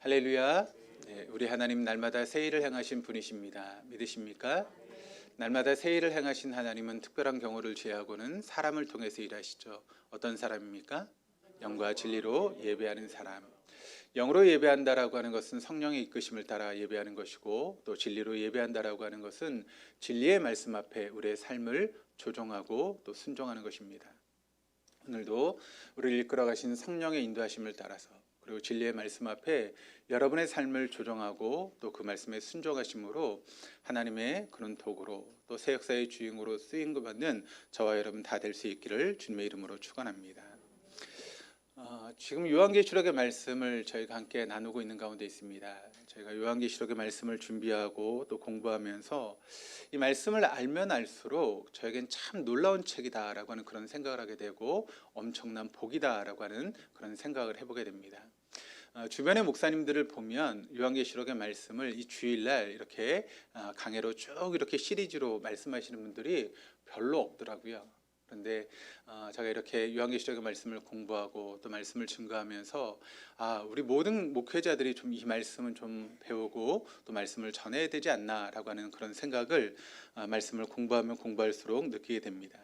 할렐루야. 네, 우리 하나님 날마다 새 일을 행하신 분이십니다. 믿으십니까? 날마다 새 일을 행하신 하나님은 특별한 경우를 제하고는 사람을 통해서 일하시죠. 어떤 사람입니까? 영과 진리로 예배하는 사람. 영으로 예배한다라고 하는 것은 성령의 이끄심을 따라 예배하는 것이고, 또 진리로 예배한다라고 하는 것은 진리의 말씀 앞에 우리의 삶을 조종하고 또 순종하는 것입니다. 오늘도 우리를 이끌어 가신 성령의 인도하심을 따라서, 그리고 진리의 말씀 앞에 여러분의 삶을 조정하고 또 그 말씀에 순종하심으로 하나님의 그런 도구로 또 새 역사의 주인으로 쓰임을 받는 저와 여러분 다 될 수 있기를 주님의 이름으로 축원합니다. 지금 요한계시록의 말씀을 저희가 함께 나누고 있는 가운데 있습니다. 저희가 요한계시록의 말씀을 준비하고 또 공부하면서 이 말씀을 알면 알수록 저에겐 참 놀라운 책이다라고 하는 그런 생각을 하게 되고, 엄청난 복이다라고 하는 그런 생각을 해보게 됩니다. 주변의 목사님들을 보면 요한계시록의 말씀을 이 주일날 이렇게 강해로 쭉 이렇게 시리즈로 말씀하시는 분들이 별로 없더라고요. 그런데 제가 이렇게 요한계시록의 말씀을 공부하고 또 말씀을 증거하면서 우리 모든 목회자들이 좀 이 말씀은 좀 배우고 또 말씀을 전해야 되지 않나라고 하는 그런 생각을 말씀을 공부하면 공부할수록 느끼게 됩니다.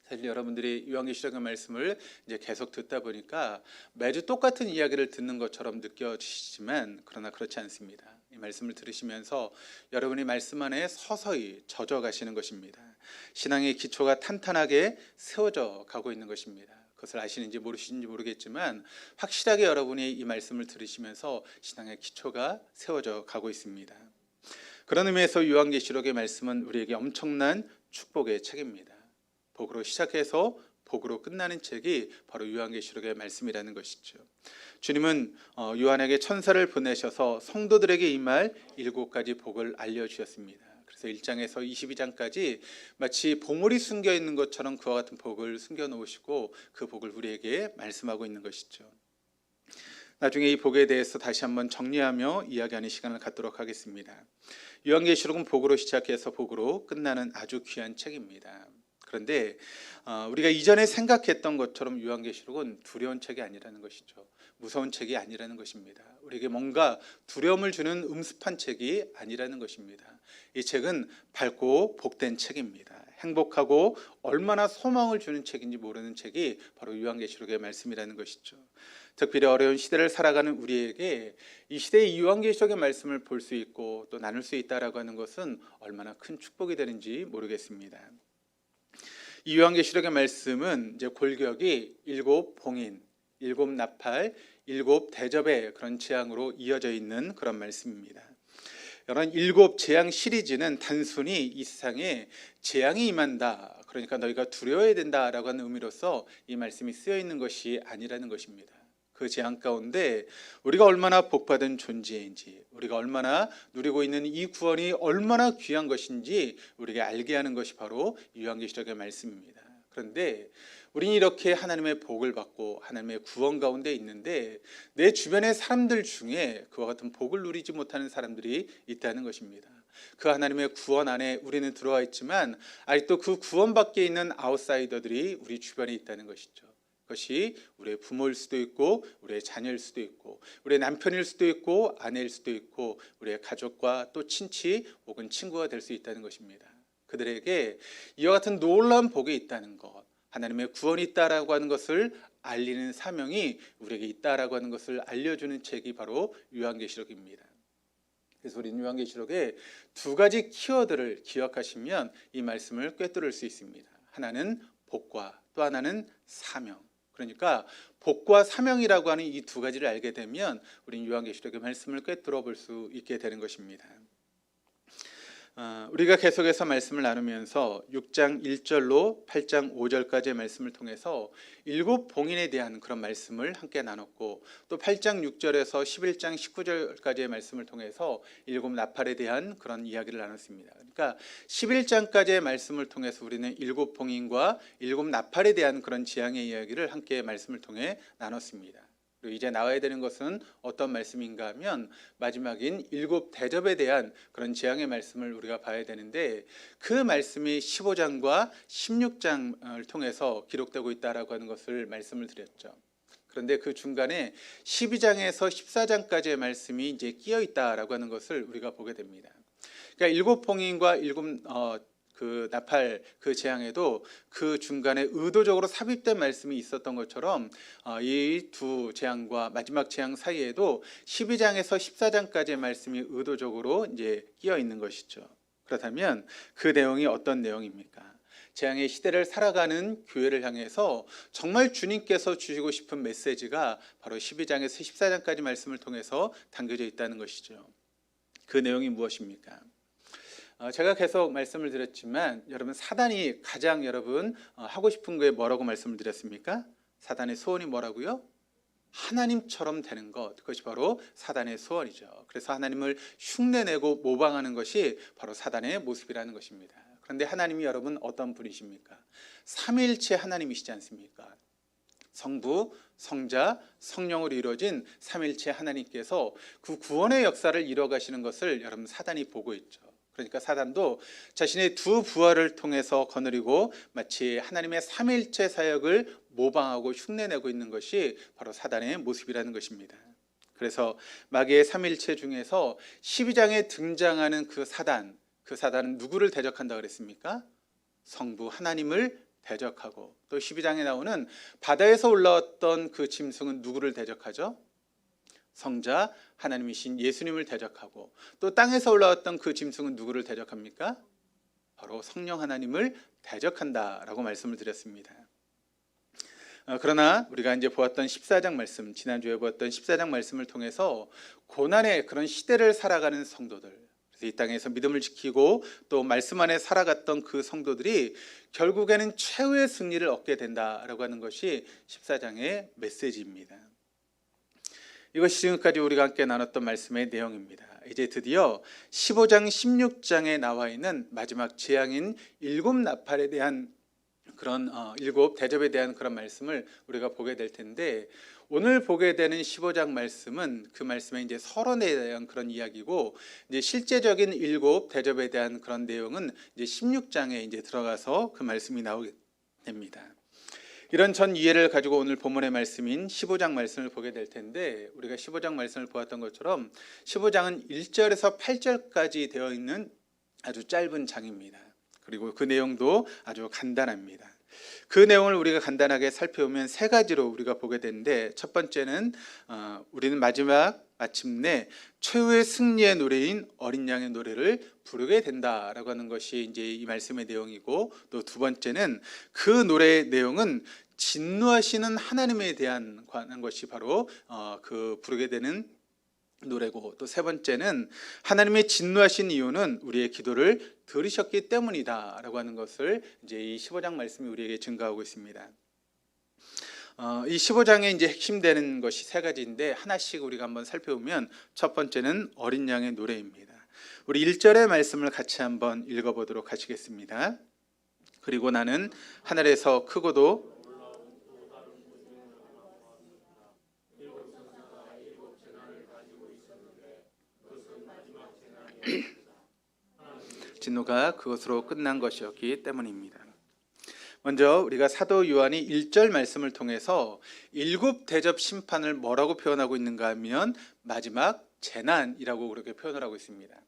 사실 여러분들이 요한계시록의 말씀을 이제 계속 듣다 보니까 매주 똑같은 이야기를 듣는 것처럼 느껴지시지만, 그러나 그렇지 않습니다. 이 말씀을 들으시면서 여러분이 말씀 안에 서서히 젖어 가시는 것입니다. 신앙의 기초가 탄탄하게 세워져 가고 있는 것입니다. 그것을 아시는지 모르시는지 모르겠지만 확실하게 여러분이 이 말씀을 들으시면서 신앙의 기초가 세워져 가고 있습니다. 그런 의미에서 요한계시록의 말씀은 우리에게 엄청난 축복의 책입니다. 복으로 시작해서 복으로 끝나는 책이 바로 요한계시록의 말씀이라는 것이죠. 주님은 요한에게 천사를 보내셔서 성도들에게 임할 7가지 복을 알려주셨습니다. 그래서 1장에서 22장까지 마치 보물이 숨겨 있는 것처럼 그와 같은 복을 숨겨 놓으시고 그 복을 우리에게 말씀하고 있는 것이죠. 나중에 이 복에 대해서 다시 한번 정리하며 이야기하는 시간을 갖도록 하겠습니다. 요한계시록은 복으로 시작해서 복으로 끝나는 아주 귀한 책입니다. 그런데 우리가 이전에 생각했던 것처럼 요한계시록은 두려운 책이 아니라는 것이죠. 무서운 책이 아니라는 것입니다. 우리에게 뭔가 두려움을 주는 음습한 책이 아니라는 것입니다. 이 책은 밝고 복된 책입니다. 행복하고 얼마나 소망을 주는 책인지 모르는 책이 바로 요한계시록의 말씀이라는 것이죠. 특별히 어려운 시대를 살아가는 우리에게 이 시대의 요한계시록의 말씀을 볼 수 있고 또 나눌 수 있다라고 하는 것은 얼마나 큰 축복이 되는지 모르겠습니다. 이 요한계시록의 말씀은 이제 골격이 7봉인, 7나팔, 7대접의 그런 재앙으로 이어져 있는 그런 말씀입니다. 이런 7재앙 시리즈는 단순히 이 세상에 재앙이 임한다, 그러니까 너희가 두려워해야 된다라고 하는 의미로서 이 말씀이 쓰여 있는 것이 아니라는 것입니다. 그 재앙 가운데 우리가 얼마나 복받은 존재인지, 우리가 얼마나 누리고 있는 이 구원이 얼마나 귀한 것인지 우리가 알게 하는 것이 바로 요한계시록의 말씀입니다. 그런데 우리는 이렇게 하나님의 복을 받고 하나님의 구원 가운데 있는데 내 주변의 사람들 중에 그와 같은 복을 누리지 못하는 사람들이 있다는 것입니다. 그 하나님의 구원 안에 우리는 들어와 있지만 아직도 그 구원 밖에 있는 아웃사이더들이 우리 주변에 있다는 것이죠. 그것이 우리의 부모일 수도 있고 우리의 자녀일 수도 있고 우리의 남편일 수도 있고 아내일 수도 있고 우리의 가족과 또 친치 혹은 친구가 될 수 있다는 것입니다. 그들에게 이와 같은 놀라운 복이 있다는 것, 하나님의 구원이 있다라고 하는 것을 알리는 사명이 우리에게 있다라고 하는 것을 알려주는 책이 바로 요한계시록입니다. 그래서 우리는 요한계시록의 2가지 키워드를 기억하시면 이 말씀을 꿰뚫을 수 있습니다. 하나는 복과 또 하나는 사명. 그러니까 복과 사명이라고 하는 이 2가지를 알게 되면 우리는 요한계시록의 말씀을 꿰뚫어 볼 수 있게 되는 것입니다. 우리가 계속해서 말씀을 나누면서 6장 1절로 8장 5절까지의 말씀을 통해서 7봉인에 대한 그런 말씀을 함께 나눴고, 또 8장 6절에서 11장 19절까지의 말씀을 통해서 7나팔에 대한 그런 이야기를 나눴습니다. 그러니까 11장까지의 말씀을 통해서 우리는 7봉인과 7나팔에 대한 그런 재앙의 이야기를 함께 말씀을 통해 나눴습니다. 그리고 이제 나와야 되는 것은 어떤 말씀인가 하면 마지막인 7대접에 대한 그런 재앙의 말씀을 우리가 봐야 되는데, 그 말씀이 15장과 16장을 통해서 기록되고 있다라고 하는 것을 말씀을 드렸죠. 그런데 그 중간에 12장에서 14장까지의 말씀이 이제 끼어 있다라고 하는 것을 우리가 보게 됩니다. 그러니까 일곱 봉인과 그 나팔 그 재앙에도 그 중간에 의도적으로 삽입된 말씀이 있었던 것처럼 이 두 재앙과 마지막 재앙 사이에도 12장에서 14장까지의 말씀이 의도적으로 이제 끼어 있는 것이죠. 그렇다면 그 내용이 어떤 내용입니까? 재앙의 시대를 살아가는 교회를 향해서 정말 주님께서 주시고 싶은 메시지가 바로 12장에서 14장까지 말씀을 통해서 담겨져 있다는 것이죠. 그 내용이 무엇입니까? 제가 계속 말씀을 드렸지만 여러분, 사단이 가장 여러분 하고 싶은 게 뭐라고 말씀을 드렸습니까? 사단의 소원이 뭐라고요? 하나님처럼 되는 것, 그것이 바로 사단의 소원이죠. 그래서 하나님을 흉내내고 모방하는 것이 바로 사단의 모습이라는 것입니다. 그런데 하나님이 여러분 어떤 분이십니까? 삼위일체 하나님이시지 않습니까? 성부, 성자, 성령으로 이루어진 삼위일체 하나님께서 그 구원의 역사를 이루어가시는 것을 여러분 사단이 보고 있죠. 그러니까 사단도 자신의 두 부하를 통해서 거느리고 마치 하나님의 삼위일체 사역을 모방하고 흉내내고 있는 것이 바로 사단의 모습이라는 것입니다. 그래서 마귀의 삼위일체 중에서 12장에 등장하는 그 사단은 누구를 대적한다 그랬습니까? 성부 하나님을 대적하고, 또 12장에 나오는 바다에서 올라왔던 그 짐승은 누구를 대적하죠? 성자 하나님이신 예수님을 대적하고, 또 땅에서 올라왔던 그 짐승은 누구를 대적합니까? 바로 성령 하나님을 대적한다라고 말씀을 드렸습니다. 그러나 우리가 이제 보았던 14장 말씀, 지난주에 보았던 14장 말씀을 통해서 고난의 그런 시대를 살아가는 성도들, 그래서 이 땅에서 믿음을 지키고 또 말씀 안에 살아갔던 그 성도들이 결국에는 최후의 승리를 얻게 된다라고 하는 것이 14장의 메시지입니다. 이것이 지금까지 우리가 함께 나눴던 말씀의 내용입니다. 이제 드디어 15장, 16장에 나와 있는 마지막 재앙인 일곱 나팔에 대한 그런 일곱 대접에 대한 그런 말씀을 우리가 보게 될 텐데, 오늘 보게 되는 15장 말씀은 그 말씀의 이제 서론에 대한 그런 이야기고, 이제 실제적인 일곱 대접에 대한 그런 내용은 이제 16장에 이제 들어가서 그 말씀이 나오게 됩니다. 이런 전 이해를 가지고 오늘 본문의 말씀인 15장 말씀을 보게 될 텐데, 우리가 15장 말씀을 보았던 것처럼 15장은 1절에서 8절까지 되어 있는 아주 짧은 장입니다. 그리고 그 내용도 아주 간단합니다. 그 내용을 우리가 간단하게 살펴보면 세 가지로 우리가 보게 되는데, 첫 번째는 우리는 마침내 최후의 승리의 노래인 어린 양의 노래를 부르게 된다라고 하는 것이 이제 이 말씀의 내용이고, 또 두 번째는 그 노래의 내용은 진노하시는 하나님에 대한 관한 것이 바로 그 부르게 되는 노래고, 또 세 번째는 하나님의 진노하신 이유는 우리의 기도를 들으셨기 때문이다라고 하는 것을 이제 이 15장 말씀이 우리에게 증거하고 있습니다. 이 15장의 이제 핵심되는 것이 세 가지인데, 하나씩 우리가 한번 살펴보면 첫 번째는 어린 양의 노래입니다. 우리 1절의 말씀을 같이 한번 읽어보도록 하시겠습니다. 그리고 나는 하늘에서 크고도 진노가 그것으로 끝난 것이었기 때문입니다. 먼저 우리가 사도 요한이 1절 말씀을 통해서 일곱 대접 심판을 뭐라고 표현하고 있는가 하면 마지막 재난이라고 그렇게 표현을 하고 있습니다.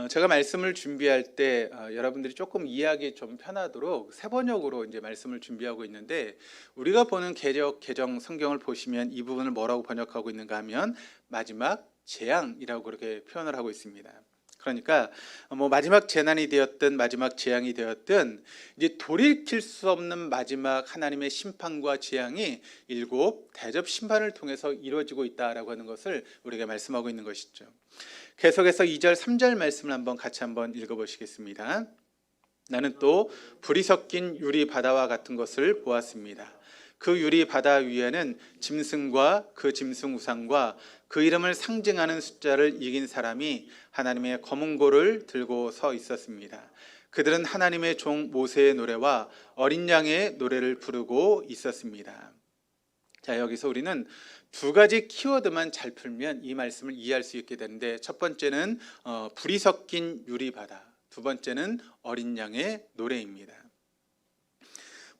제가 말씀을 준비할 때 여러분들이 조금 이해하기 좀 편하도록 세 번역으로 이제 말씀을 준비하고 있는데, 우리가 보는 개정 성경을 보시면 이 부분을 뭐라고 번역하고 있는가 하면 마지막 재앙이라고 그렇게 표현을 하고 있습니다. 그러니까 뭐 마지막 재난이 되었든 마지막 재앙이 되었든 이제 돌이킬 수 없는 마지막 하나님의 심판과 재앙이 일곱 대접 심판을 통해서 이루어지고 있다라고 하는 것을 우리가 말씀하고 있는 것이죠. 계속해서 2절, 3절 말씀을 한번 같이 한번 읽어보시겠습니다. 나는 또 불이 섞인 유리 바다와 같은 것을 보았습니다. 그 유리 바다 위에는 짐승과 그 짐승 우상과 그 이름을 상징하는 숫자를 이긴 사람이 하나님의 검은 고를 들고 서 있었습니다. 그들은 하나님의 종 모세의 노래와 어린 양의 노래를 부르고 있었습니다. 자, 여기서 우리는 두 가지 키워드만 잘 풀면 이 말씀을 이해할 수 있게 되는데, 첫 번째는 불이 섞인 유리 바다, 두 번째는 어린 양의 노래입니다.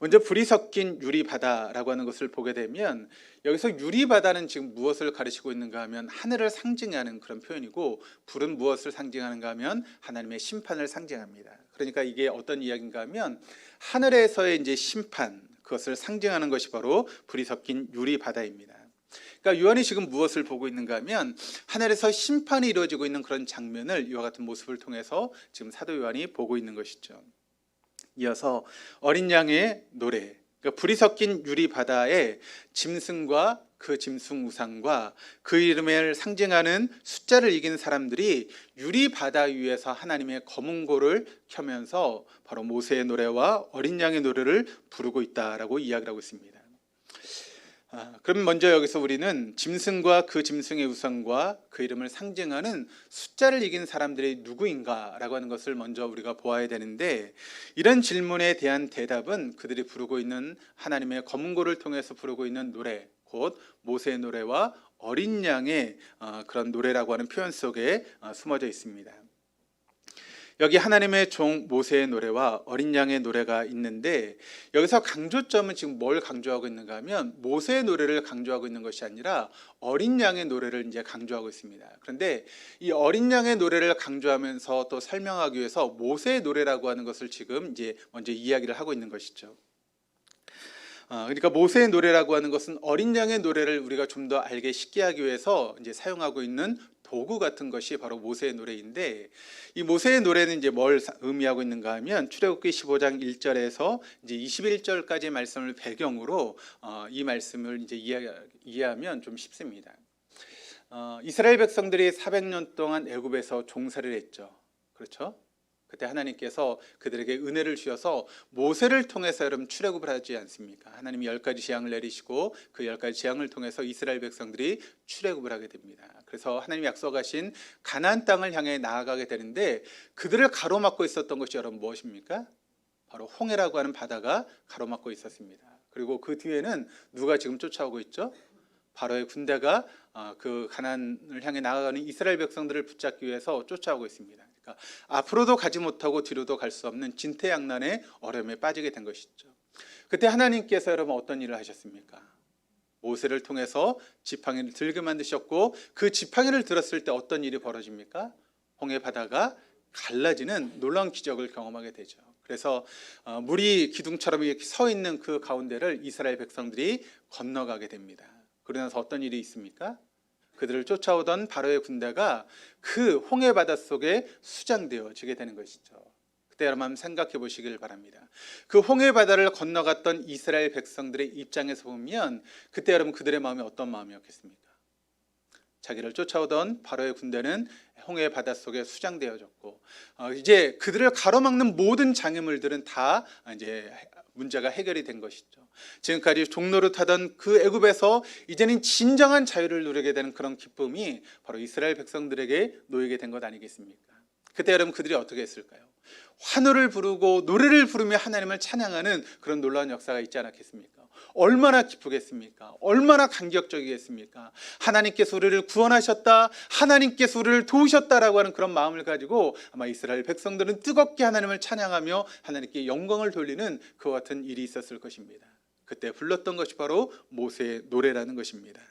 먼저 불이 섞인 유리바다라고 하는 것을 보게 되면 여기서 유리바다는 지금 무엇을 가르치고 있는가 하면 하늘을 상징하는 그런 표현이고, 불은 무엇을 상징하는가 하면 하나님의 심판을 상징합니다. 그러니까 이게 어떤 이야기인가 하면 하늘에서의 이제 심판, 그것을 상징하는 것이 바로 불이 섞인 유리바다입니다. 그러니까 요한이 지금 무엇을 보고 있는가 하면 하늘에서 심판이 이루어지고 있는 그런 장면을 이와 같은 모습을 통해서 지금 사도 요한이 보고 있는 것이죠. 이어서 어린 양의 노래, 그러니까 불이 섞인 유리 바다에 짐승과 그 짐승 우상과 그 이름을 상징하는 숫자를 이긴 사람들이 유리 바다 위에서 하나님의 검은고를 켜면서 바로 모세의 노래와 어린 양의 노래를 부르고 있다라고 이야기를 하고 있습니다. 그럼 먼저 여기서 우리는 짐승과 그 짐승의 우상과 그 이름을 상징하는 숫자를 이긴 사람들이 누구인가 라고 하는 것을 먼저 우리가 보아야 되는데, 이런 질문에 대한 대답은 그들이 부르고 있는 하나님의 검은고를 통해서 부르고 있는 노래, 곧 모세의 노래와 어린 양의 그런 노래라고 하는 표현 속에 숨어져 있습니다. 여기 하나님의 종 모세의 노래와 어린 양의 노래가 있는데, 여기서 강조점은 지금 뭘 강조하고 있는가 하면 모세의 노래를 강조하고 있는 것이 아니라 어린 양의 노래를 이제 강조하고 있습니다. 그런데 이 어린 양의 노래를 강조하면서 또 설명하기 위해서 모세의 노래라고 하는 것을 지금 이제 먼저 이야기를 하고 있는 것이죠. 그러니까 모세의 노래라고 하는 것은 어린 양의 노래를 우리가 좀 더 알게 쉽게 하기 위해서 이제 사용하고 있는 도구 같은 것이 바로 모세의 노래인데, 이 모세의 노래는 이제 뭘 의미하고 있는가 하면 출애굽기 15장 1절에서 이제 21절까지의 말씀을 배경으로 이 말씀을 이제 이해하면 좀 쉽습니다. 이스라엘 백성들이 400년 동안 애굽에서 종살이를 했죠. 그렇죠? 그때 하나님께서 그들에게 은혜를 주셔서 모세를 통해서 여러분 출애굽을 하지 않습니까? 하나님이 10가지 재앙을 내리시고 그 10가지 재앙을 통해서 이스라엘 백성들이 출애굽을 하게 됩니다. 그래서 하나님이 약속하신 가나안 땅을 향해 나아가게 되는데, 그들을 가로막고 있었던 것이 여러분 무엇입니까? 바로 홍해라고 하는 바다가 가로막고 있었습니다. 그리고 그 뒤에는 누가 지금 쫓아오고 있죠? 바로의 군대가 그 가나안을 향해 나아가는 이스라엘 백성들을 붙잡기 위해서 쫓아오고 있습니다. 그러니까 앞으로도 가지 못하고 뒤로도 갈 수 없는 진퇴양난의 어려움에 빠지게 된 것이죠. 그때 하나님께서 여러분 어떤 일을 하셨습니까? 모세를 통해서 지팡이를 들게 만드셨고, 그 지팡이를 들었을 때 어떤 일이 벌어집니까? 홍해 바다가 갈라지는 놀라운 기적을 경험하게 되죠. 그래서 물이 기둥처럼 이렇게 서 있는 그 가운데를 이스라엘 백성들이 건너가게 됩니다. 그러면서 어떤 일이 있습니까? 그들을 쫓아오던 바로의 군대가 그 홍해 바다 속에 수장되어지게 되는 것이죠. 그때 여러분 한번 생각해 보시길 바랍니다. 그 홍해 바다를 건너갔던 이스라엘 백성들의 입장에서 보면 그때 여러분 그들의 마음이 어떤 마음이었겠습니까? 자기를 쫓아오던 바로의 군대는 홍해 바다 속에 수장되어졌고, 이제 그들을 가로막는 모든 장애물들은 다 이제 문제가 해결이 된 것이죠. 지금까지 종노릇하던 그 애굽에서 이제는 진정한 자유를 누리게 되는 그런 기쁨이 바로 이스라엘 백성들에게 놓이게 된 것 아니겠습니까? 그때 여러분 그들이 어떻게 했을까요? 환호를 부르고 노래를 부르며 하나님을 찬양하는 그런 놀라운 역사가 있지 않았겠습니까? 얼마나 기쁘겠습니까? 얼마나 감격적이겠습니까? 하나님께서 우리를 구원하셨다, 하나님께서 우리를 도우셨다라고 하는 그런 마음을 가지고 아마 이스라엘 백성들은 뜨겁게 하나님을 찬양하며 하나님께 영광을 돌리는 그와 같은 일이 있었을 것입니다. 그때 불렀던 것이 바로 모세의 노래라는 것입니다.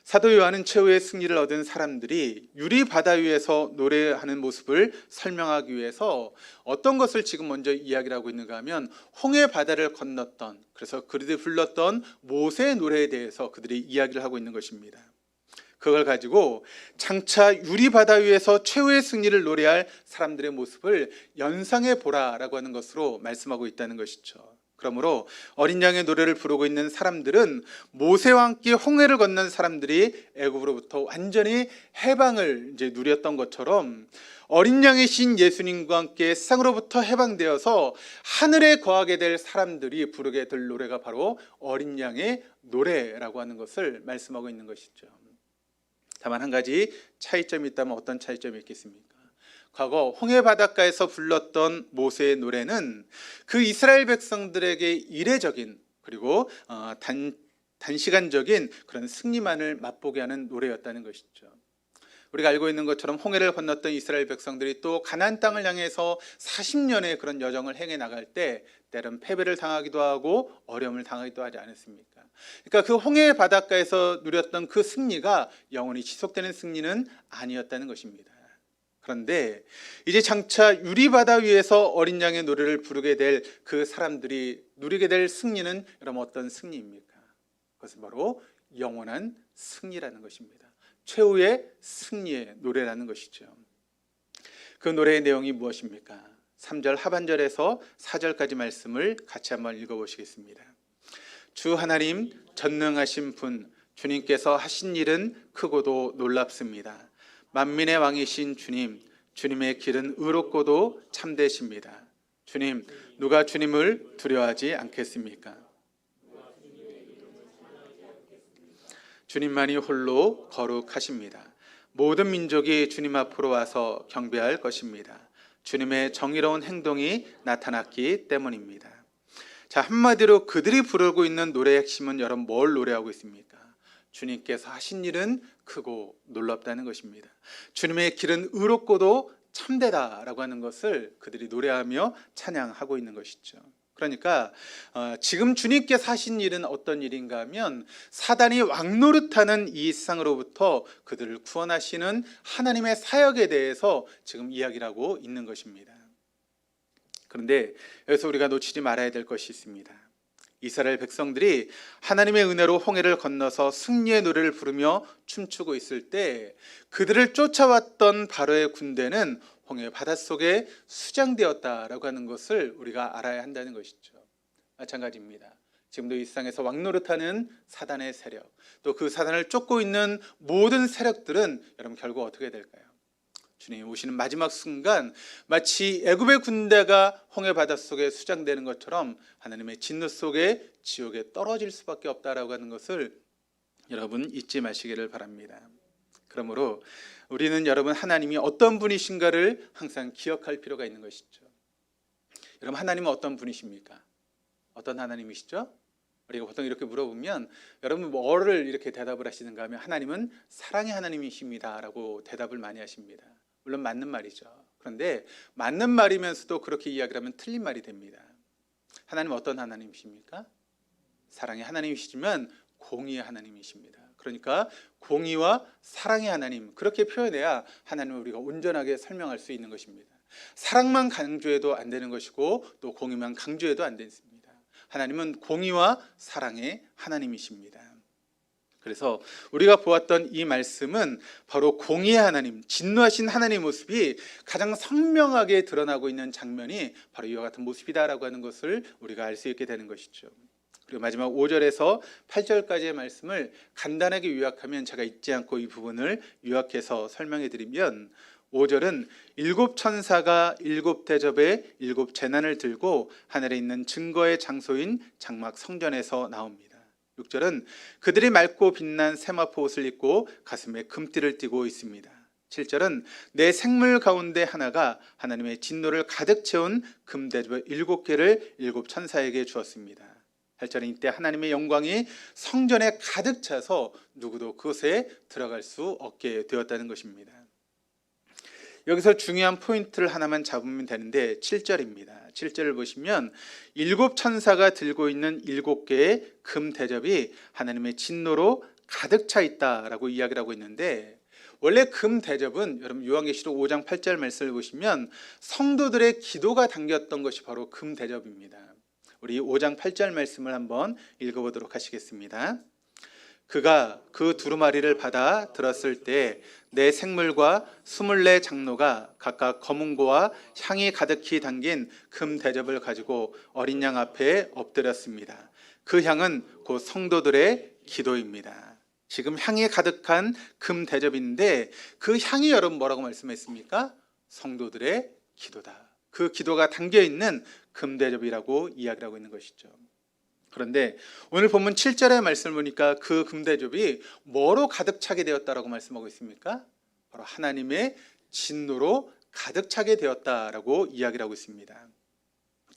사도 요한은 최후의 승리를 얻은 사람들이 유리 바다 위에서 노래하는 모습을 설명하기 위해서 어떤 것을 지금 먼저 이야기를 하고 있는가 하면 홍해 바다를 건넜던, 그래서 그들이 불렀던 모세의 노래에 대해서 그들이 이야기를 하고 있는 것입니다. 그걸 가지고 장차 유리 바다 위에서 최후의 승리를 노래할 사람들의 모습을 연상해 보라라고 하는 것으로 말씀하고 있다는 것이죠. 그러므로 어린 양의 노래를 부르고 있는 사람들은 모세와 함께 홍해를 건넌 사람들이 애굽으로부터 완전히 해방을 이제 누렸던 것처럼 어린 양의 신 예수님과 함께 세상으로부터 해방되어서 하늘에 거하게 될 사람들이 부르게 될 노래가 바로 어린 양의 노래라고 하는 것을 말씀하고 있는 것이죠. 다만 한 가지 차이점이 있다면 어떤 차이점이 있겠습니까? 과거 홍해 바닷가에서 불렀던 모세의 노래는 그 이스라엘 백성들에게 이례적인 그리고 단시간적인 그런 승리만을 맛보게 하는 노래였다는 것이죠. 우리가 알고 있는 것처럼 홍해를 건넜던 이스라엘 백성들이 또 가나안 땅을 향해서 40년의 그런 여정을 행해 나갈 때 때론 패배를 당하기도 하고 어려움을 당하기도 하지 않았습니까? 그러니까 그 홍해의 바닷가에서 누렸던 그 승리가 영원히 지속되는 승리는 아니었다는 것입니다. 그런데 이제 장차 유리바다 위에서 어린 양의 노래를 부르게 될 그 사람들이 누리게 될 승리는 여러분 어떤 승리입니까? 그것은 바로 영원한 승리라는 것입니다. 최후의 승리의 노래라는 것이죠. 그 노래의 내용이 무엇입니까? 3절 하반절에서 4절까지 말씀을 같이 한번 읽어보시겠습니다. 주 하나님 전능하신 분, 주님께서 하신 일은 크고도 놀랍습니다. 만민의 왕이신 주님, 주님의 길은 의롭고도 참되십니다. 주님, 누가 주님을 두려워하지 않겠습니까? 주님만이 홀로 거룩하십니다. 모든 민족이 주님 앞으로 와서 경배할 것입니다. 주님의 정의로운 행동이 나타났기 때문입니다. 자, 한마디로 그들이 부르고 있는 노래의 핵심은 여러분 뭘 노래하고 있습니까? 주님께서 하신 일은 크고 놀랍다는 것입니다. 주님의 길은 의롭고도 참되다라고 하는 것을 그들이 노래하며 찬양하고 있는 것이죠. 그러니까 지금 주님께서 하신 일은 어떤 일인가 하면 사단이 왕노릇하는 이 세상으로부터 그들을 구원하시는 하나님의 사역에 대해서 지금 이야기를 하고 있는 것입니다. 그런데 여기서 우리가 놓치지 말아야 될 것이 있습니다. 이스라엘 백성들이 하나님의 은혜로 홍해를 건너서 승리의 노래를 부르며 춤추고 있을 때 그들을 쫓아왔던 바로의 군대는 홍해 바닷속에 수장되었다라고 하는 것을 우리가 알아야 한다는 것이죠. 마찬가지입니다. 지금도 이 세상에서 왕노릇하는 사단의 세력, 또 그 사단을 쫓고 있는 모든 세력들은 여러분 결국 어떻게 될까요? 주님이 오시는 마지막 순간 마치 애굽의 군대가 홍해 바닷속에 수장되는 것처럼 하나님의 진노 속에 지옥에 떨어질 수밖에 없다라고 하는 것을 여러분 잊지 마시기를 바랍니다. 그러므로 우리는 여러분 하나님이 어떤 분이신가를 항상 기억할 필요가 있는 것이죠. 여러분 하나님은 어떤 분이십니까? 어떤 하나님이시죠? 우리가 보통 이렇게 물어보면 여러분 뭐를 이렇게 대답을 하시는가 하면 하나님은 사랑의 하나님이십니다 라고 대답을 많이 하십니다. 물론 맞는 말이죠. 그런데 맞는 말이면서도 그렇게 이야기를 하면 틀린 말이 됩니다. 하나님은 어떤 하나님이십니까? 사랑의 하나님이시지만 공의의 하나님이십니다. 그러니까 공의와 사랑의 하나님, 그렇게 표현해야 하나님을 우리가 온전하게 설명할 수 있는 것입니다. 사랑만 강조해도 안 되는 것이고 또 공의만 강조해도 안 됩니다. 하나님은 공의와 사랑의 하나님이십니다. 그래서 우리가 보았던 이 말씀은 바로 공의의 하나님, 진노하신 하나님의 모습이 가장 선명하게 드러나고 있는 장면이 바로 이와 같은 모습이다라고 하는 것을 우리가 알 수 있게 되는 것이죠. 그리고 마지막 5절에서 8절까지의 말씀을 간단하게 요약하면, 제가 잊지 않고 이 부분을 요약해서 설명해 드리면, 5절은 7 천사가 7 대접에 7 재난을 들고 하늘에 있는 증거의 장소인 장막 성전에서 나옵니다. 6절은 그들이 맑고 빛난 세마포 옷을 입고 가슴에 금띠를 띠고 있습니다. 7절은 내 생물 가운데 하나가 하나님의 진노를 가득 채운 금대접 7개를 7 천사에게 주었습니다. 8절은 이때 하나님의 영광이 성전에 가득 차서 누구도 그곳에 들어갈 수 없게 되었다는 것입니다. 여기서 중요한 포인트를 하나만 잡으면 되는데 7절입니다. 7절을 보시면 7 천사가 들고 있는 7개의 금 대접이 하나님의 진노로 가득 차 있다라고 이야기를 하고 있는데, 원래 금 대접은 여러분 요한계시록 5장 8절 말씀을 보시면 성도들의 기도가 담겼던 것이 바로 금 대접입니다. 우리 5장 8절 말씀을 한번 읽어보도록 하시겠습니다. 그가 그 두루마리를 받아 들었을 때 내 생물과 24 장로가 각각 검은고와 향이 가득히 담긴 금 대접을 가지고 어린 양 앞에 엎드렸습니다. 그 향은 곧 성도들의 기도입니다. 지금 향이 가득한 금 대접인데 그 향이 여러분 뭐라고 말씀했습니까? 성도들의 기도다. 그 기도가 담겨있는 금 대접이라고 이야기를 하고 있는 것이죠. 그런데 오늘 본문 7절의 말씀을 보니까 그 금대접이 뭐로 가득 차게 되었다라고 말씀하고 있습니까? 바로 하나님의 진노로 가득 차게 되었다라고 이야기를 하고 있습니다.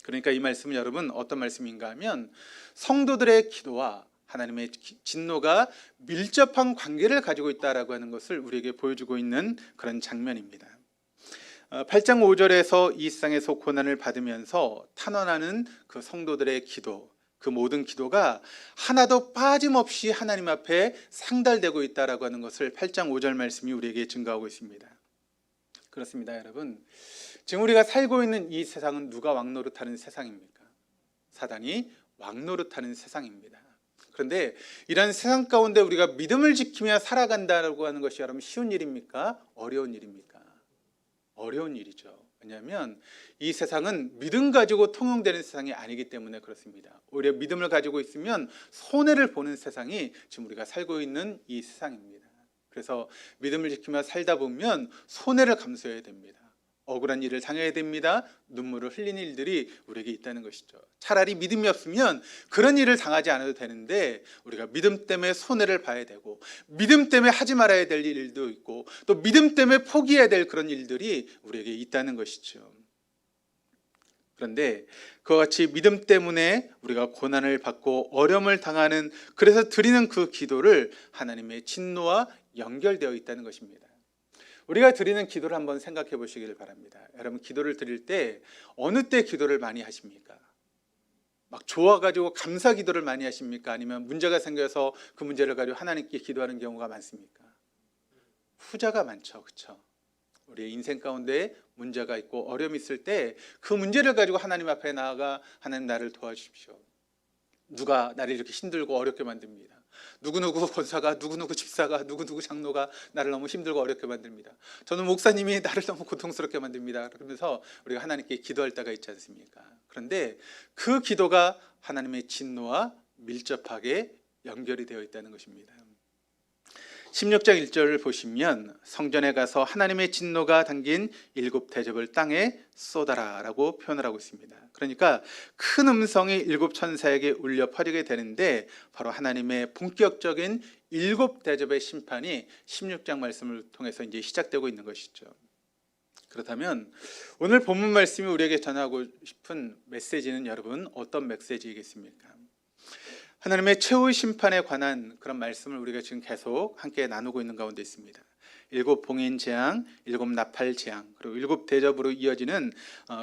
그러니까 이 말씀은 여러분 어떤 말씀인가 하면 성도들의 기도와 하나님의 진노가 밀접한 관계를 가지고 있다라고 하는 것을 우리에게 보여주고 있는 그런 장면입니다. 8장 5절에서 이 세상에서 고난을 받으면서 탄원하는 그 성도들의 기도, 그 모든 기도가 하나도 빠짐없이 하나님 앞에 상달되고 있다라고 하는 것을 8장 5절 말씀이 우리에게 증거하고 있습니다. 그렇습니다, 여러분. 지금 우리가 살고 있는 이 세상은 누가 왕노릇하는 세상입니까? 사단이 왕노릇하는 세상입니다. 그런데 이런 세상 가운데 우리가 믿음을 지키며 살아간다고 하는 것이 여러분 쉬운 일입니까? 어려운 일입니까? 어려운 일이죠. 왜냐하면 이 세상은 믿음 가지고 통용되는 세상이 아니기 때문에 그렇습니다. 오히려 믿음을 가지고 있으면 손해를 보는 세상이 지금 우리가 살고 있는 이 세상입니다. 그래서 믿음을 지키며 살다 보면 손해를 감수해야 됩니다. 억울한 일을 당해야 됩니다. 눈물을 흘리는 일들이 우리에게 있다는 것이죠. 차라리 믿음이 없으면 그런 일을 당하지 않아도 되는데 우리가 믿음 때문에 손해를 봐야 되고 믿음 때문에 하지 말아야 될 일도 있고 또 믿음 때문에 포기해야 될 그런 일들이 우리에게 있다는 것이죠. 그런데 그와 같이 믿음 때문에 우리가 고난을 받고 어려움을 당하는, 그래서 드리는 그 기도를 하나님의 진노와 연결되어 있다는 것입니다. 우리가 드리는 기도를 한번 생각해 보시기를 바랍니다. 여러분, 기도를 드릴 때 어느 때 기도를 많이 하십니까? 막 좋아가지고 감사 기도를 많이 하십니까? 아니면 문제가 생겨서 그 문제를 가지고 하나님께 기도하는 경우가 많습니까? 후자가 많죠. 그렇죠? 우리의 인생 가운데 문제가 있고 어려움이 있을 때 그 문제를 가지고 하나님 앞에 나아가 하나님 나를 도와주십시오. 누가 나를 이렇게 힘들고 어렵게 만듭니다. 누구누구 권사가, 누구누구 집사가, 누구누구 장로가 나를 너무 힘들고 어렵게 만듭니다. 저는 목사님이 나를 너무 고통스럽게 만듭니다. 그러면서 우리가 하나님께 기도할 때가 있지 않습니까? 그런데 그 기도가 하나님의 진노와 밀접하게 연결이 되어 있다는 것입니다. 16장 1절을 보시면 성전에 가서 하나님의 진노가 담긴 7 대접을 땅에 쏟아라 라고 표현을 하고 있습니다. 그러니까 큰 음성이 7 천사에게 울려 퍼지게 되는데 바로 하나님의 본격적인 7 대접의 심판이 16장 말씀을 통해서 이제 시작되고 있는 것이죠. 그렇다면 오늘 본문 말씀이 우리에게 전하고 싶은 메시지는 여러분 어떤 메시지이겠습니까? 하나님의 최후의 심판에 관한 그런 말씀을 우리가 지금 계속 함께 나누고 있는 가운데 있습니다. 7 봉인 재앙, 7 나팔 재앙, 그리고 7 대접으로 이어지는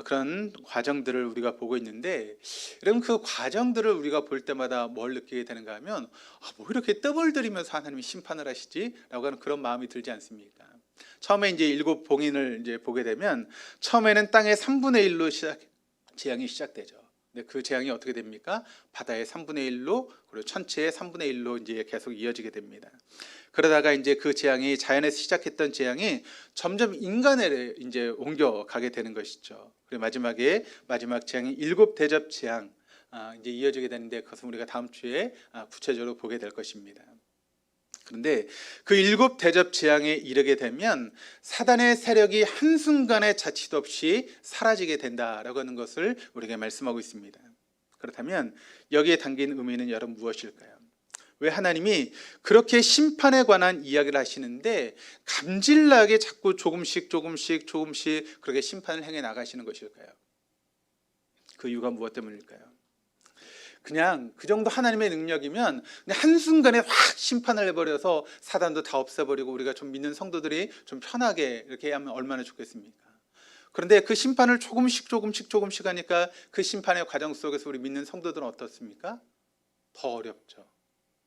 그런 과정들을 우리가 보고 있는데, 여러분 그 과정들을 우리가 볼 때마다 뭘 느끼게 되는가 하면 뭐 이렇게 떠벌들이면서 하나님이 심판을 하시지? 라고 하는 그런 마음이 들지 않습니까? 처음에 이제 7 봉인을 이제 보게 되면 처음에는 땅의 3분의 1로 재앙이 시작되죠. 근데 그 재앙이 어떻게 됩니까? 바다의 3분의 1로 그리고 천체의 3분의 1로 이제 계속 이어지게 됩니다. 그러다가 이제 그 재앙이 자연에서 시작했던 재앙이 점점 인간에 이제 옮겨가게 되는 것이죠. 그리고 마지막 재앙이 7 대접 재앙 이제 이어지게 되는데 그것은 우리가 다음 주에 구체적으로 보게 될 것입니다. 그런데 그 7 대접 재앙에 이르게 되면 사단의 세력이 한순간에 자취도 없이 사라지게 된다라고 하는 것을 우리에게 말씀하고 있습니다. 그렇다면 여기에 담긴 의미는 여러분 무엇일까요? 왜 하나님이 그렇게 심판에 관한 이야기를 하시는데 감질나게 자꾸 조금씩 그렇게 심판을 행해 나가시는 것일까요? 그 이유가 무엇 때문일까요? 그냥 그 정도 하나님의 능력이면 그냥 한순간에 확 심판을 해버려서 사단도 다 없애버리고 우리가 좀 믿는 성도들이 좀 편하게 이렇게 하면 얼마나 좋겠습니까? 그런데 그 심판을 조금씩 하니까 그 심판의 과정 속에서 우리 믿는 성도들은 어떻습니까? 더 어렵죠.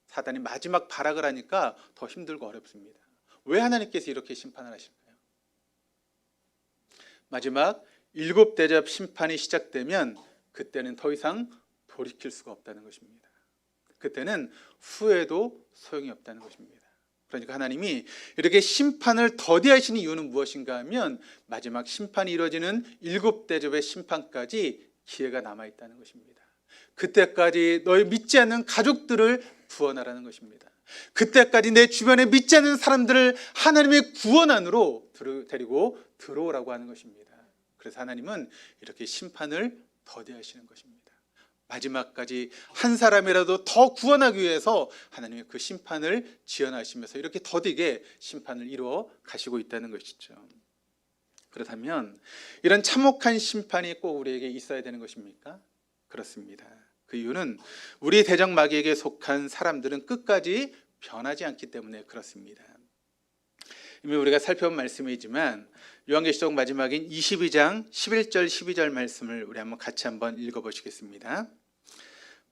사단이 마지막 발악을 하니까 더 힘들고 어렵습니다. 왜 하나님께서 이렇게 심판을 하실까요? 마지막 7 대접 심판이 시작되면 그때는 더 이상 돌이킬 수가 없다는 것입니다. 그때는 후회도 소용이 없다는 것입니다. 그러니까 하나님이 이렇게 심판을 더디하시는 이유는 무엇인가 하면 마지막 심판이 이루어지는 7 대접의 심판까지 기회가 남아있다는 것입니다. 그때까지 너희 믿지 않는 가족들을 구원하라는 것입니다. 그때까지 내 주변에 믿지 않는 사람들을 하나님의 구원 안으로 데리고 들어오라고 하는 것입니다. 그래서 하나님은 이렇게 심판을 더디하시는 것입니다. 마지막까지 한 사람이라도 더 구원하기 위해서 하나님의 그 심판을 지연하시면서 이렇게 더디게 심판을 이루어 가시고 있다는 것이죠. 그렇다면 이런 참혹한 심판이 꼭 우리에게 있어야 되는 것입니까? 그렇습니다. 그 이유는 우리 대적마귀에게 속한 사람들은 끝까지 변하지 않기 때문에 그렇습니다. 이미 우리가 살펴본 말씀이지만 요한계시록 마지막인 22장 11절 12절 말씀을 우리 같이 한번 읽어보시겠습니다.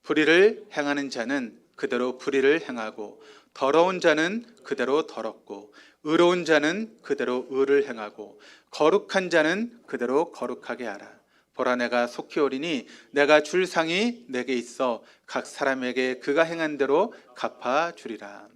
불의를 행하는 자는 그대로 불의를 행하고 더러운 자는 그대로 더럽고 의로운 자는 그대로 의를 행하고 거룩한 자는 그대로 거룩하게 하라. 보라, 내가 속히 오리니 내가 줄 상이 내게 있어 각 사람에게 그가 행한 대로 갚아주리라.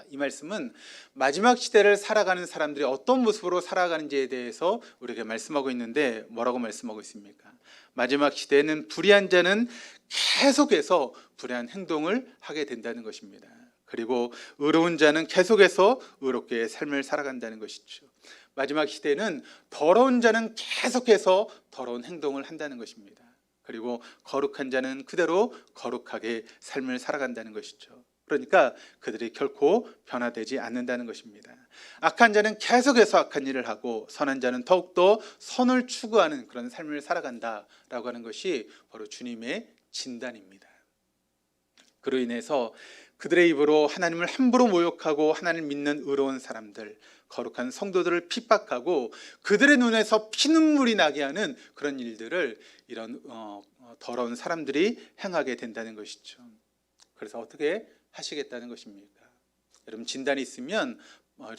이 말씀은 마지막 시대를 살아가는 사람들이 어떤 모습으로 살아가는지에 대해서 우리에게 말씀하고 있는데 뭐라고 말씀하고 있습니까? 마지막 시대에는 불의한 자는 계속해서 불의한 행동을 하게 된다는 것입니다. 그리고 의로운 자는 계속해서 의롭게 삶을 살아간다는 것이죠. 마지막 시대에는 더러운 자는 계속해서 더러운 행동을 한다는 것입니다. 그리고 거룩한 자는 그대로 거룩하게 삶을 살아간다는 것이죠. 그러니까 그들이 결코 변화되지 않는다는 것입니다. 악한 자는 계속해서 악한 일을 하고 선한 자는 더욱더 선을 추구하는 그런 삶을 살아간다라고 하는 것이 바로 주님의 진단입니다. 그로 인해서 그들의 입으로 하나님을 함부로 모욕하고 하나님을 믿는 의로운 사람들, 거룩한 성도들을 핍박하고 그들의 눈에서 피눈물이 나게 하는 그런 일들을 이런 더러운 사람들이 행하게 된다는 것이죠. 그래서 어떻게 하시겠다는 것입니까? 여러분, 진단이 있으면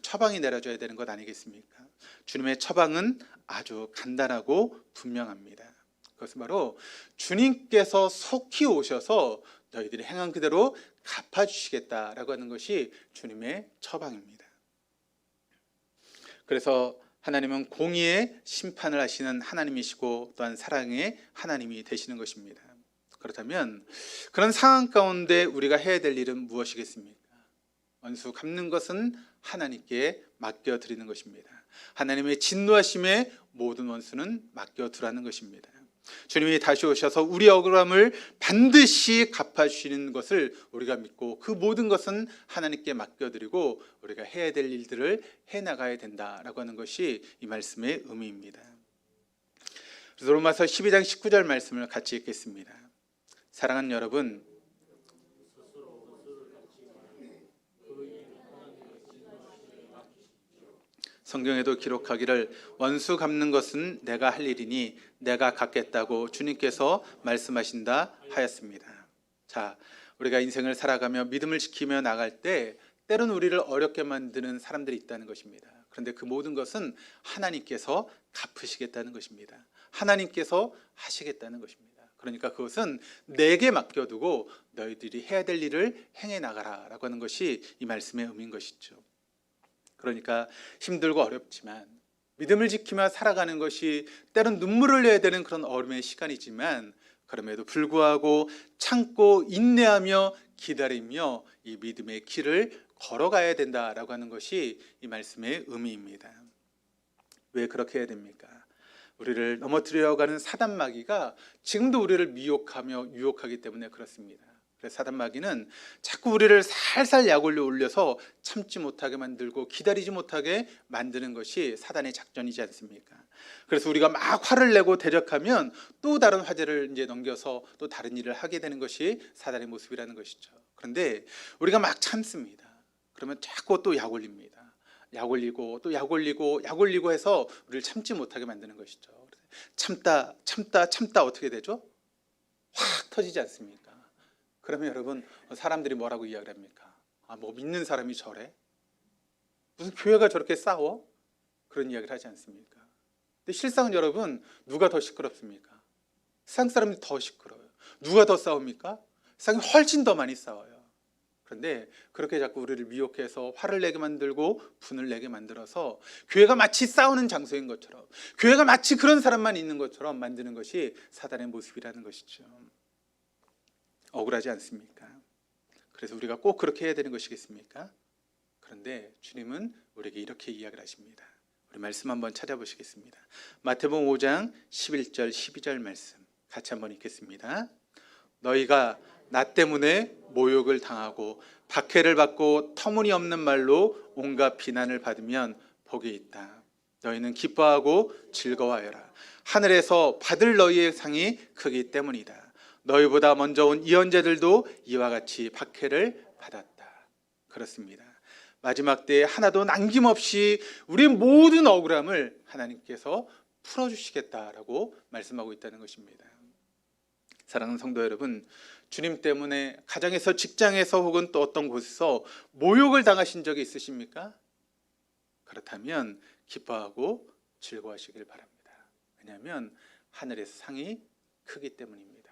처방이 내려져야 되는 것 아니겠습니까? 주님의 처방은 아주 간단하고 분명합니다. 그것은 바로 주님께서 속히 오셔서 너희들이 행한 그대로 갚아주시겠다라고 하는 것이 주님의 처방입니다. 그래서 하나님은 공의의 심판을 하시는 하나님이시고 또한 사랑의 하나님이 되시는 것입니다. 그렇다면 그런 상황 가운데 우리가 해야 될 일은 무엇이겠습니까? 원수 갚는 것은 하나님께 맡겨드리는 것입니다. 하나님의 진노하심에 모든 원수는 맡겨두라는 것입니다. 주님이 다시 오셔서 우리 억울함을 반드시 갚아주시는 것을 우리가 믿고 그 모든 것은 하나님께 맡겨드리고 우리가 해야 될 일들을 해나가야 된다라고 하는 것이 이 말씀의 의미입니다. 그래서 로마서 12장 19절 말씀을 같이 읽겠습니다. 사랑하는 여러분, 성경에도 기록하기를 원수 갚는 것은 내가 할 일이니 내가 갚겠다고 주님께서 말씀하신다 하였습니다. 자, 우리가 인생을 살아가며 믿음을 지키며 나갈 때 때론 우리를 어렵게 만드는 사람들이 있다는 것입니다. 그런데 그 모든 것은 하나님께서 갚으시겠다는 것입니다. 하나님께서 하시겠다는 것입니다. 그러니까 그것은 내게 맡겨두고 너희들이 해야 될 일을 행해 나가라라고 하는 것이 이 말씀의 의미인 것이죠. 그러니까 힘들고 어렵지만 믿음을 지키며 살아가는 것이 때론 눈물을 흘려야 되는 그런 어려움의 시간이지만 그럼에도 불구하고 참고 인내하며 기다리며 이 믿음의 길을 걸어가야 된다라고 하는 것이 이 말씀의 의미입니다. 왜 그렇게 해야 됩니까? 우리를 넘어뜨리려고 하는 사단 마귀가 지금도 우리를 미혹하며 유혹하기 때문에 그렇습니다. 그래서 사단 마귀는 자꾸 우리를 살살 약올려 올려서 참지 못하게 만들고 기다리지 못하게 만드는 것이 사단의 작전이지 않습니까? 그래서 우리가 막 화를 내고 대적하면 또 다른 화제를 이제 넘겨서 또 다른 일을 하게 되는 것이 사단의 모습이라는 것이죠. 그런데 우리가 막 참습니다. 그러면 자꾸 또 약올립니다. 약올리고 또 약올리고 해서 우리를 참지 못하게 만드는 것이죠. 참다 어떻게 되죠? 확 터지지 않습니까? 그러면 여러분, 사람들이 뭐라고 이야기를 합니까? 뭐 믿는 사람이 저래? 무슨 교회가 저렇게 싸워? 그런 이야기를 하지 않습니까? 근데 실상은 여러분, 누가 더 시끄럽습니까? 세상 사람들이 더 시끄러워요. 누가 더 싸웁니까? 세상이 훨씬 더 많이 싸워요. 그런데 그렇게 자꾸 우리를 미혹해서 화를 내게 만들고 분을 내게 만들어서 교회가 마치 싸우는 장소인 것처럼, 교회가 마치 그런 사람만 있는 것처럼 만드는 것이 사단의 모습이라는 것이죠. 억울하지 않습니까? 그래서 우리가 꼭 그렇게 해야 되는 것이겠습니까? 그런데 주님은 우리에게 이렇게 이야기를 하십니다. 우리 말씀 한번 찾아보시겠습니다. 마태복음 5장 11절 12절 말씀 같이 한번 읽겠습니다. 너희가 나 때문에 모욕을 당하고 박해를 받고 터무니없는 말로 온갖 비난을 받으면 복이 있다. 너희는 기뻐하고 즐거워하여라. 하늘에서 받을 너희의 상이 크기 때문이다. 너희보다 먼저 온 예언자들도 이와 같이 박해를 받았다. 그렇습니다. 마지막 때에 하나도 남김없이 우리의 모든 억울함을 하나님께서 풀어주시겠다라고 말씀하고 있다는 것입니다. 사랑하는 성도 여러분, 주님 때문에 가정에서, 직장에서 혹은 또 어떤 곳에서 모욕을 당하신 적이 있으십니까? 그렇다면 기뻐하고 즐거워하시길 바랍니다. 왜냐하면 하늘에서 상이 크기 때문입니다.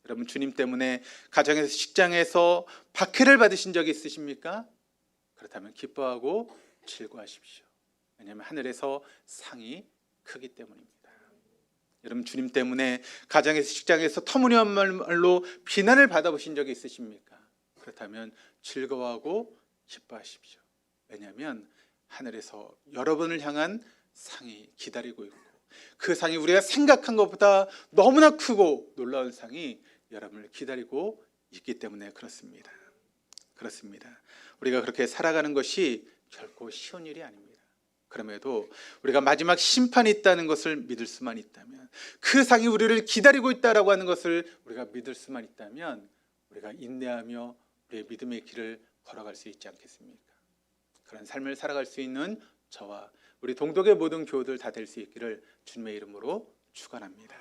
여러분, 주님 때문에 가정에서, 직장에서 박해를 받으신 적이 있으십니까? 그렇다면 기뻐하고 즐거워하십시오. 왜냐하면 하늘에서 상이 크기 때문입니다. 여러분, 주님 때문에 가정에서, 직장에서 터무니없는 말로 비난을 받아보신 적이 있으십니까? 그렇다면 즐거워하고 기뻐하십시오. 왜냐하면 하늘에서 여러분을 향한 상이 기다리고 있고, 그 상이 우리가 생각한 것보다 너무나 크고 놀라운 상이 여러분을 기다리고 있기 때문에 그렇습니다. 우리가 그렇게 살아가는 것이 결코 쉬운 일이 아닙니다. 그럼에도 우리가 마지막 심판이 있다는 것을 믿을 수만 있다면, 그 상이 우리를 기다리고 있다라고 하는 것을 우리가 믿을 수만 있다면, 우리가 인내하며 우리의 믿음의 길을 걸어갈 수 있지 않겠습니까? 그런 삶을 살아갈 수 있는 저와 우리 동독의 모든 교우들 다 될 수 있기를 주님의 이름으로 축원합니다.